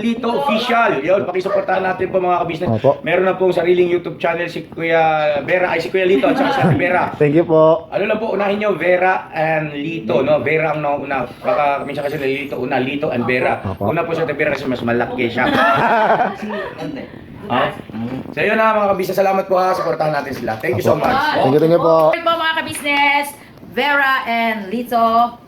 Lito Official. Yun, pakisuportahan natin po mga kabisnes. Opo. Meron na pong sariling YouTube channel si Kuya Vera, ay si Kuya Lito at saka si Ate Vera. Thank you po. Ano lang po, unahin nyo, Vera and Lito, no? Vera ang nauna. Baka minsan kasi Lito, Lito and Vera. Opo. Una po si Ate Vera kasi mas malaki siya. So yun na mga kabisnes, salamat po ha, supportahan natin sila. Thank you so much. Thank you po. Hello po mga kabisnes, Vera and Lito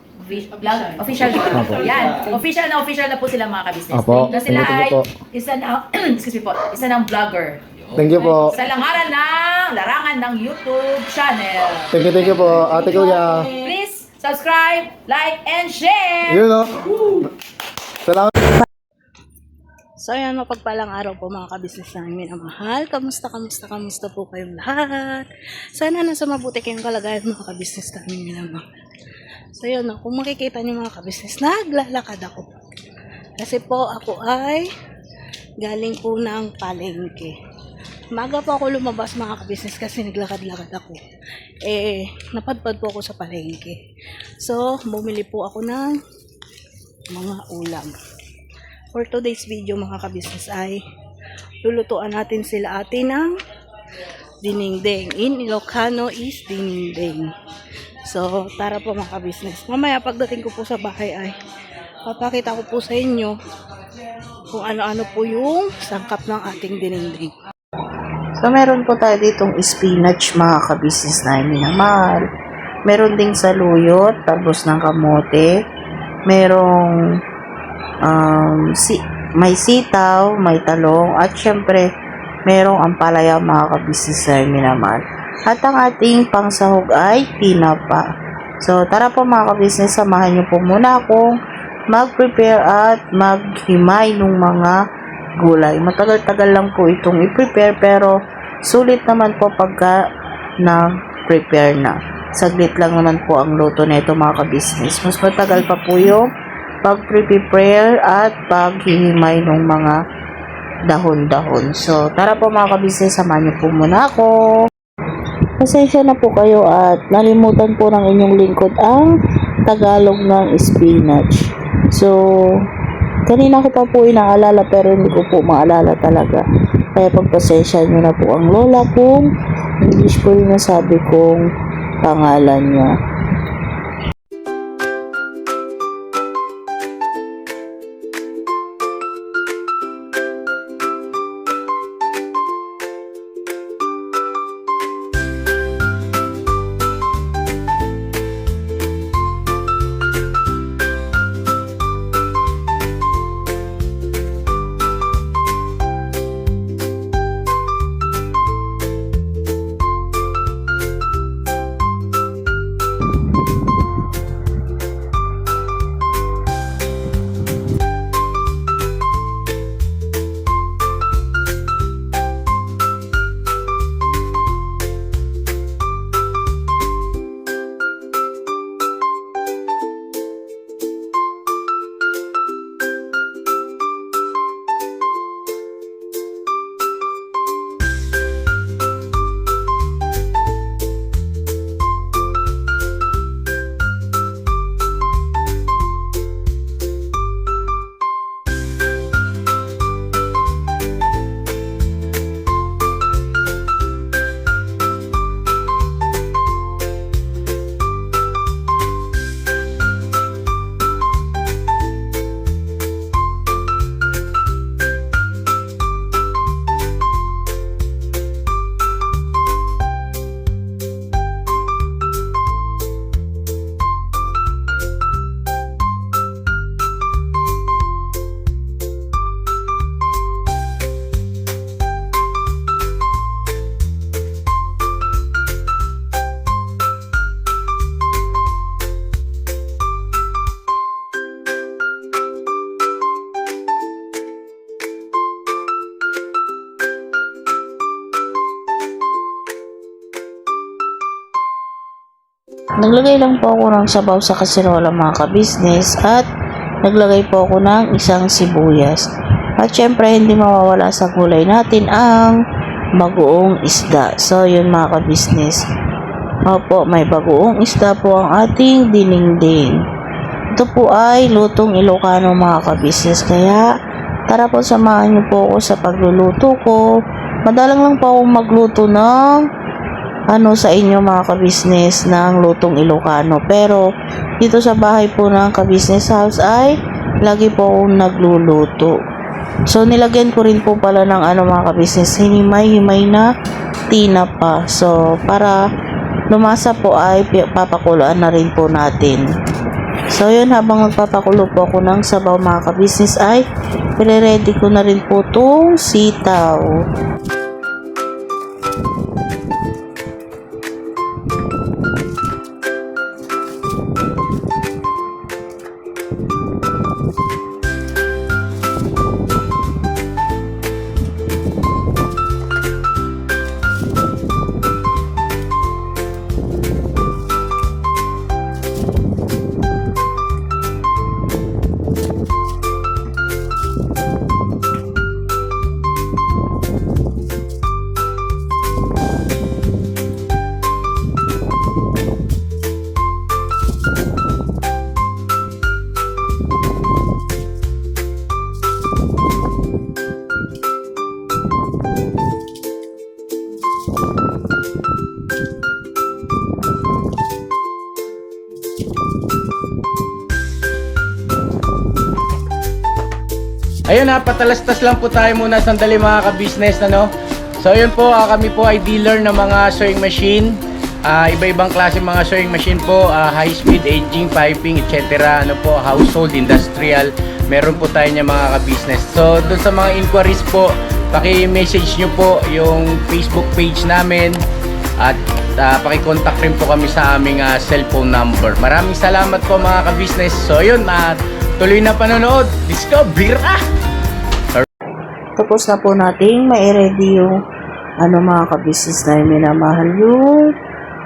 official dito. Yan. Official na po sila mga kabisnes. Opo. Na sila Thank ay you po. isa na excuse me po, isa ng vlogger. Thank you po. Sa langaran ng larangan ng YouTube channel. Thank you po. Ate Kuya. Please subscribe, like, and share. Yun o. Salamat. So ayan, mapagpalang araw po mga kabisnes namin na mahal. Kamusta po kayong lahat? Sana nasa mabuti kayong kalagayan mga kabisnes namin minamahal. So yun, kung makikita niyo mga kabisnes, naglalakad ako. Kasi po ako ay galing po ng palengke. Maga po ako lumabas mga kabisnes kasi naglakad-lakad ako. Napadpad po ako sa palengke. So, bumili po ako ng mga ulam. For today's video mga kabisnes ay lulutuan natin sila ate ng dinengdeng. In Ilocano is dinengdeng. So, tara po mga kabisnes. Mamaya pagdating ko po sa bahay ay papakita ko po sa inyo kung ano-ano po yung sangkap ng ating dinengdeng. So, meron po tayo ditong spinach mga kabisnes na minamahal. Meron ding saluyot, talbos ng kamote. Merong may sitaw, may talong, at syempre, merong ampalaya mga kabisnes na minamahal. At ang ating pangsahog ay tinapa. So, tara po mga kabisnes, samahan nyo po muna akong mag-prepare at maghimay ng mga gulay. Matagal-tagal lang po itong i-prepare pero sulit naman po pagka na-prepare na. Saglit lang naman po ang luto nito mga kabisnes. Mas matagal pa po yung pag-prepare at paghihimay ng mga dahon-dahon. So, tara po mga kabisnes, samahan nyo po muna ako. Pasensya na po kayo at nalimutan po ng inyong lingkod ang Tagalog ng spinach. So, kanina ko pa po inaalala pero hindi ko po maalala talaga. Kaya pagpasensya nyo na po ang lola kung English po yung nasabi kong pangalan niya. Naglagay lang po ako ng sabaw sa kasirola mga kabisnes at naglagay po ako ng isang sibuyas. At syempre hindi mawawala sa gulay natin ang bagoong isda. So yun mga kabisnes. Opo, may bagoong isda po ang ating dinengdeng. Ito po ay lutong Ilocano mga kabisnes. Kaya Tara po, samahan niyo po ako sa pagluluto ko. Madalang lang po akong magluto ng sa inyo mga kabisnes ng lutong Ilocano. Pero dito sa bahay po ng kabisnes house ay lagi po akong nagluluto. So nilagyan ko rin po pala ng mga kabisnes, hinimay-himay na tinapa. So para lumasa po ay papakuluan na rin po natin. So yun, habang magpapakulo po ako ng sabaw mga kabisnes ay ready ko na rin po itong sitaw. Ayun ha, patalastas lang po tayo muna sandali mga ka-business, ano? So ayun po, kami po ay dealer ng mga sewing machine. Iba-ibang klase mga sewing machine po, high speed, aging, piping, etc. Ano po, household, industrial. Meron po tayo niya mga ka-business. So doon sa mga inquiries po, paki-message nyo po yung Facebook page namin. At paki-contact rin po kami sa aming cellphone number. Maraming salamat po mga ka-business. So ayun, tuloy na panonood. Let's go, bira! Tapos na po nating mai-ready yung mga kabisnes na minamahal, yung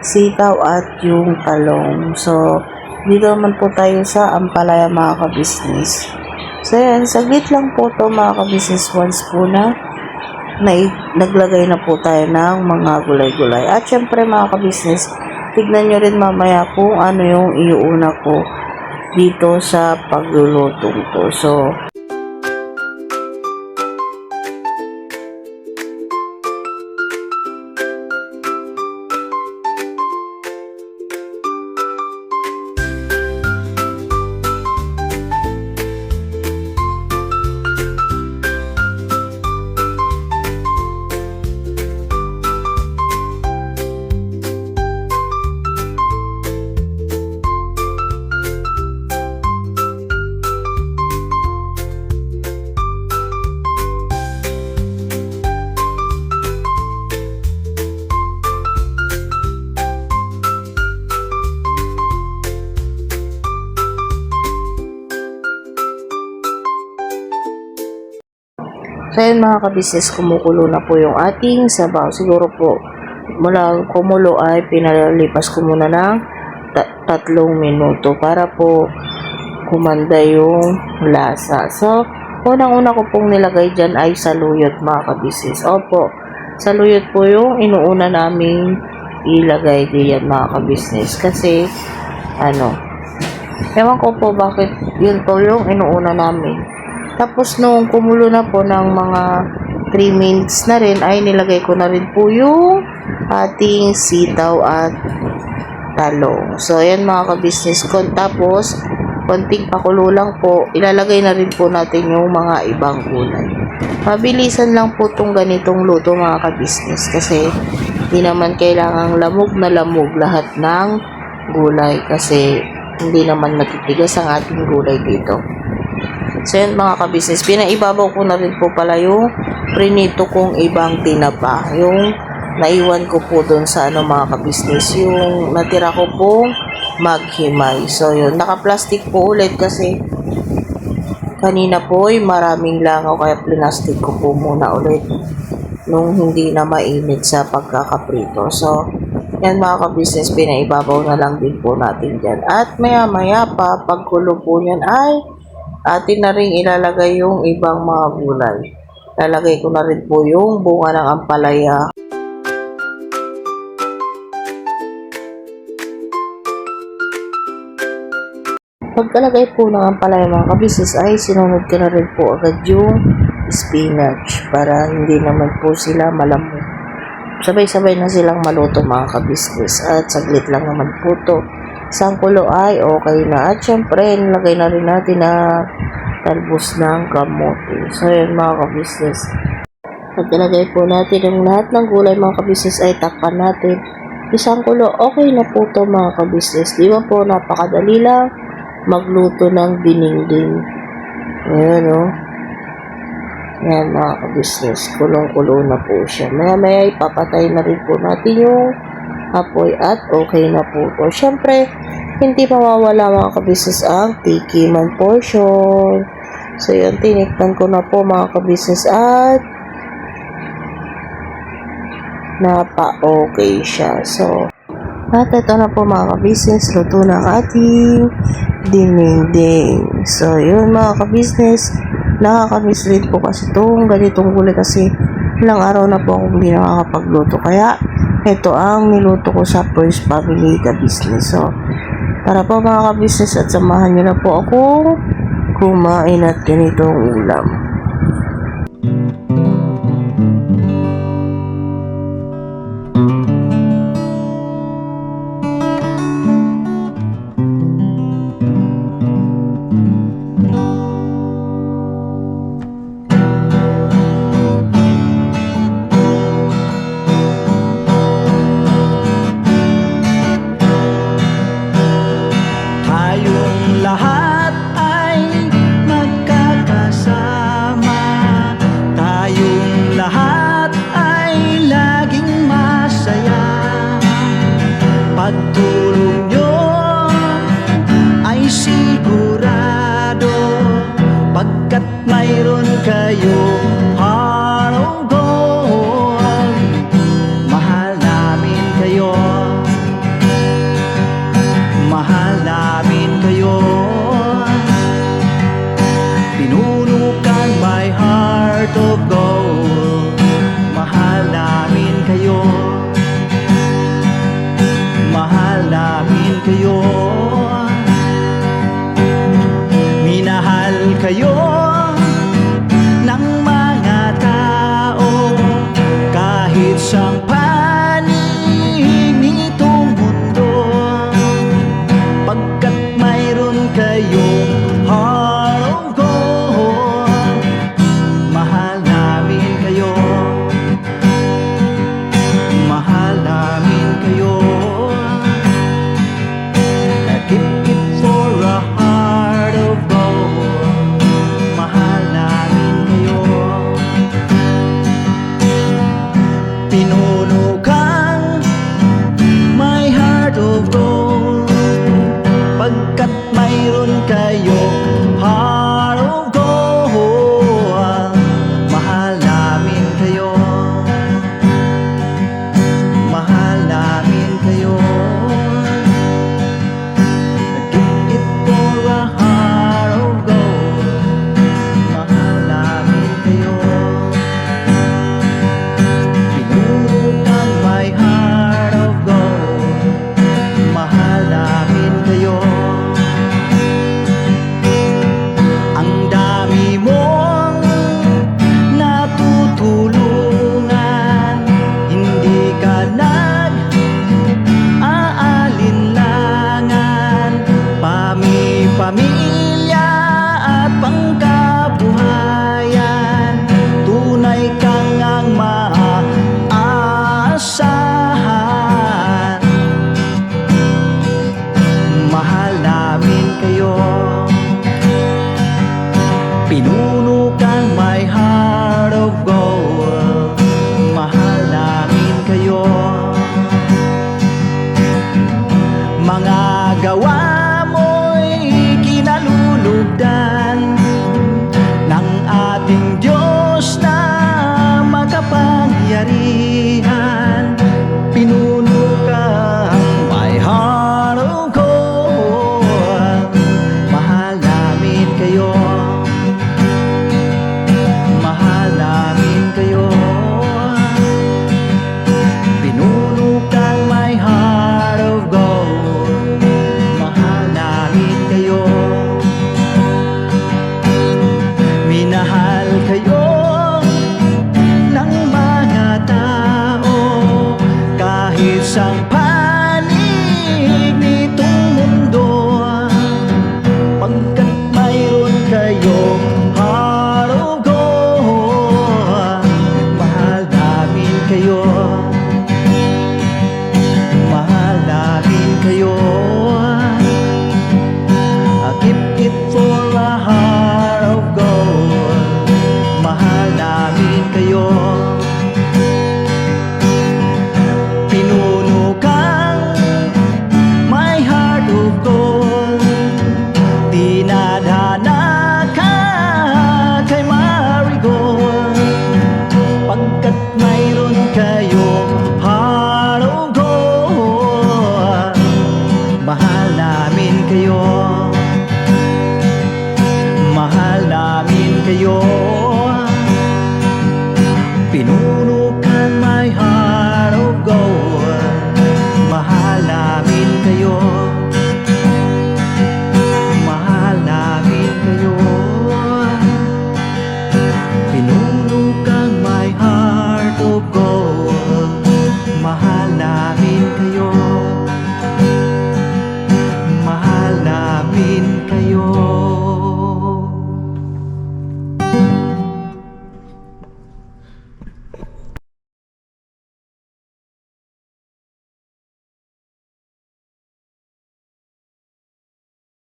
sitaw at yung talong. So, dito naman po tayo sa ampalaya mga kabisnes. So, yan, saglit lang po to mga kabisnes. Once po na naglagay na po tayo ng mga gulay-gulay. At syempre mga kabisnes, tignan nyo rin mamaya kung ano yung iuuna ko dito sa pagluluto ko. So, So yun mga kabisnes, kumukulo na po yung ating sabaw. Siguro po mula kumulo ay pinalipas ko muna ng 3 minuto para po kumanda yung lasa. So unang-una ko pong nilagay dyan ay saluyot mga kabisnes. Opo, saluyot po yung inuuna naming ilagay diyan mga kabisnes. Kasi ewan ko po bakit yun po yung inuuna namin. Tapos nung kumulo na po ng mga 3 minutes na rin ay nilagay ko na rin po yung ating sitaw at talong. So ayan mga kabisnes ko. Tapos konting pakulo lang po, ilalagay na rin po natin yung mga ibang gulay. Mabilisan lang po itong ganitong luto mga kabisnes kasi hindi naman kailangang lamog na lamog lahat ng gulay kasi hindi naman matitigas ang ating gulay dito. So yun mga kabisnes, pinaibabaw ko na rin po pala yung prinito kong ibang tinapa. Yung naiwan ko po doon sa mga kabisnes, yung natira ko pong maghimay. So yun, naka-plastic po ulit kasi kanina po ay maraming langaw kaya plastic ko po muna ulit nung hindi na mainit sa pagkakaprito. So yan mga kabisnes, pinaibabaw na lang din po natin dyan. At maya-maya pa, pagkulo po yan ay atin na rin ilalagay yung ibang mga gulay. Lalagay ko na rin po yung bunga ng ampalaya. Pagkalagay po ng ampalaya mga kabisnes ay sinunod ko na rin po agad yung spinach para hindi naman po sila malamok. Sabay-sabay na silang maluto mga kabisnes at saglit lang naman po to. Isang kulo ay okay na. At syempre, nilagay na rin natin na talbos ng kamote. So yun mga kabisnes. Pag nilagay po natin ang lahat ng gulay mga kabisnes ay takpan natin. Isang kulo, okay na po to mga kabisnes. Di ba po, napakadali lang magluto ng dinengdeng. Ayan o. Ayan mga kabisnes, kulong-kulo na po siya. Maya-maya ipapatay na rin po natin yung apoy at okay na po to. Siyempre, hindi mawawala mga kabisnes ang tikiman portion. So yun, tinikman ko na po mga kabisnes at napa-okay siya. So, at ito na po mga kabisnes, luto ng ating dinengdeng. So, yun mga kabisnes, nakakamiss rin po kasi itong ganitong gulay kasi ilang araw na po ako hindi nakakapagluto. Kaya, ito ang niluto ko sa First Family Kabisnes. So, tara po mga kabisnes at samahan nyo na po ako kumain at ganitong ulam. Tayong lahat ay magkakasama. Tayong lahat ay laging masaya. Pagtulong nyo ay sigurado, pagkat mayroon kayo heart of gold. Mahal namin kayo. Mahal namin kayo. Pinunukan my heart of gold. Mahal namin kayo. Mahal namin kayo. Minahal kayo ng mga tao kahit sa panig nitong mundo, pagkat mayroon kayong heart of gold. Mahal namin kayo. Mahal namin kayo. I keep it for a heart of gold. Mahal namin kayo. Pinunukan my heart of gold, pagkat mayroon kayo heart of gold. Mahal namin kayo. Mahal namin kayo. Give it for a heart of gold. Mahal namin kayo. Pinunukan my heart of gold. Mahal namin kayo. Ang dami mong natutulungan, hindi ka nag-aalinlangan. Pamilya at pangkabuhayan, tunay kang ang maaasahan. Mahal namin kayo. Pinunukan my heart of gold. Mahal namin kayo. Mga gawa